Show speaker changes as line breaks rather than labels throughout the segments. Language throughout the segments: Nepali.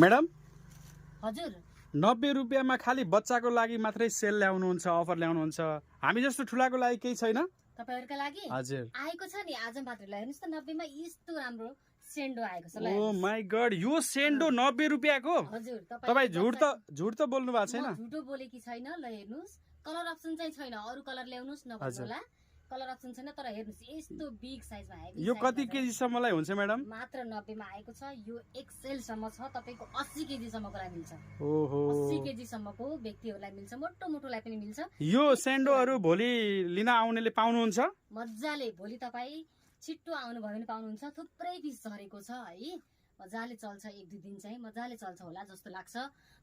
मैडम
हजुर
90 रुपियाँमा खाली बच्चाको लागि मात्रै सेल ल्याउनुहुन्छ, अफर ल्याउनुहुन्छ। हामी जस्तो ठुलाको लागि केही छैन?
तपाईहरुका लागि
हजुर
आएको छ नि आज मात्र ल हेर्नुस् त 90 मा यस्तो राम्रो सेन्डो आएको छ ल
ओ माय गॉड यो सेन्डो 90 रुपियाँको?
हजुर
तपाई झुट त बोल्नु भएको छैन?
झुटो बोलेकी छैन ल हेर्नुस् कलर अप्सन चाहिँ छैन अरु कलर ल्याउनुस् नभन्नु होला कलर अप्सन छैन तर हेर्नुस् यस्तो बिग साइजमा आएको
यो कति केजी सम्मलाई हुन्छ मैडम?
मात्र 90 मा आएको छ यो एक्सेल सम्म छ तपाईको 80 केजी सम्मको लागि मिल्छ
ओहो
80 केजी सम्मको व्यक्तिहरुलाई मिल्छ मोटो मोटोलाई पनि मिल्छ
यो सेन्डोहरु भोलि लिन आउनेले पाउनुहुन्छ
मज्जाले भोलि तपाई छिट्टो आउनु भयो भने पाउनुहुन्छ थुप्रै पिस झरेको छ है मजाले चल्छ एक दुई दिन चाहिँ मजाले चल्छ होला जस्तो लाग्छ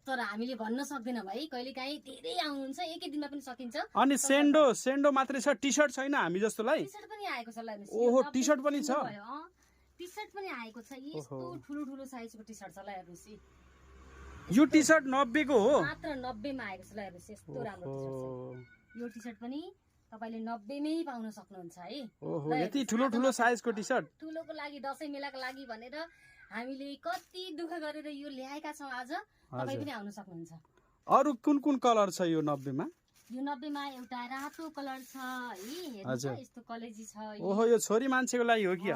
तर हामीले भन्न सक्दैनौं भाइ कहिलेकाहीँ धेरै आउनुहुन्छ एकै दिनमा पनि सकिन्छ
अनि सेन्डो मात्रै छ टी-शर्ट छैन हामी जस्तोलाई?
टी-शर्ट पनि आएको छ ल हेर्नुस्
ओहो टी-शर्ट पनि छ
टी-शर्ट पनि आएको छ यस्तो ठुलो ठुलो साइजको टी-शर्ट छ ल हेर्नुस्
यो टी-शर्ट 90 को हो
मात्र 90 मा आएको छ ल हेर्नुस् यस्तो राम्रो टी-शर्ट छ यो टी-शर्ट पनि तपाईले 90 मै पाउन सक्नुहुन्छ है
ओहो यति ठुलो ठुलो साइजको टी-शर्ट
ठुलोको लागि दशैं मेलाको लागि भनेर हामीले कति दुःख गरेर यो ल्याएका छौं आज तपाई पनि आउन सक्नुहुन्छ
अरु कुन कलर छ यो 90 मा?
यो 90 मा एउटा रातो कलर छ है हेर्नुस् यस्तो कलेजी छ
ओहो यो छोरी मान्छेको लागि हो कि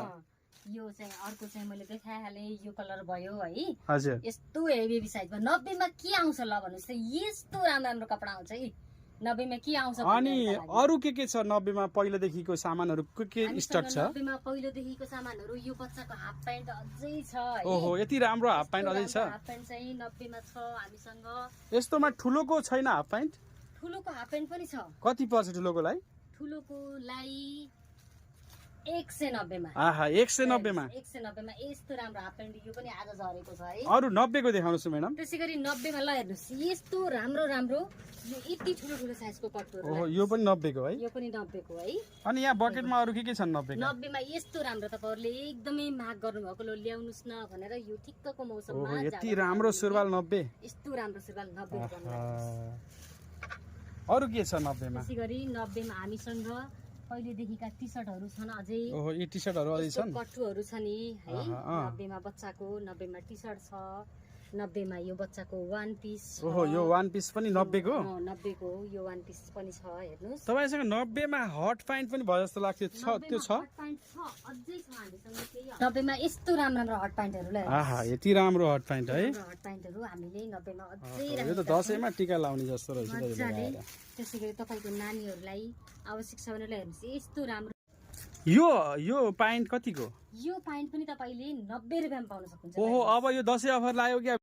यो चाहिँ अर्को चाहिँ मैले देखाइहाले यो कलर भयो है
हजुर
यस्तो हेभी साइजमा 90 मा के आउँछ ल भन्नुस् त यस्तो राम्रो राम्रो कपडा आउँछ है 90 मा के आउँछ
अनि अरु के छ 90 मा पहिला देखिको सामानहरु के स्टक छ?
90 मा पहिलो देखिको सामानहरु यो बच्चाको हाफ प्यान्ट अझै छ है
ओहो यति राम्रो हाफ प्यान्ट अझै छ?
हाफ प्यान्ट चाहिँ 90 मा छ हामीसँग
यस्तोमा ठुलोको छैन हाफ प्यान्ट?
ठुलोको हाफ प्यान्ट पनि छ
कति पर्छ ठुलोको लागि?
ठुलोको लागि 190 मा
आहा 190 मा
190 मा यस्तो राम्रो हाफ प्यान्ट यो पनि आज झरेको छ है
अरु 90 को देखाउनुस् मैडम
त्यसैगरी 90 मा ल हेर्नुस् यस्तो राम्रो राम्रो यो यति ठुलो ठुलो साइजको पट्टुहरु
ओहो यो पनि 90 को है?
यो पनि 90 को है
अनि यहाँ बकेटमा अरु के छन् 90 को?
90 मा यस्तो राम्रो तपाईहरुले एकदमै माग गर्नु भएको ल ल्याउनुस् न भनेर यो ठिक्कको मौसममा
ओहो यति राम्रो सुरुवाल 90
यस्तो राम्रो सुरुवाल 90 को भन्नु
अरु के छ 90 मा?
त्यसैगरी 90 मा हामीसँग पहिले देखिका टी-शर्टहरु छन् अझै
ओहो यी टी-शर्टहरु अझै छन्
पट्टुहरु छ नि है 90 मा बच्चाको 90 मा टी-शर्ट छ 90 मा यो बच्चाको वान पिस
ओहो यो वान पिस पनि 90 को?
90 को यो वान पिस पनि छ हेर्नुस्
तपाईसँग 90 मा हट प्यान्ट पनि भयो जस्तो लाग्थ्यो छ त्यो छ?
हट प्यान्ट छ अझै छ हामीसँग केही 90 मा यस्तो राम्रो राम्रो हट प्यान्टहरु ल
आहा यति राम्रो हट प्यान्ट है?
हट प्यान्टहरु हामीले 90 मा अझै
यो त दशैंमा टीका लाउने जस्तो रहेछ
मजाले त्यसैगरी तपाईको नानीहरुलाई आवश्यक छ भने ल हेर्नुस् यस्तो राम्रो
यो प्यान्ट कतिको?
यो प्यान्ट पनि तपाईले 90 रुपैयाँमा पाउन सक्नुहुन्छ
ओहो अब यो दशैं अफर लाग्यो क्या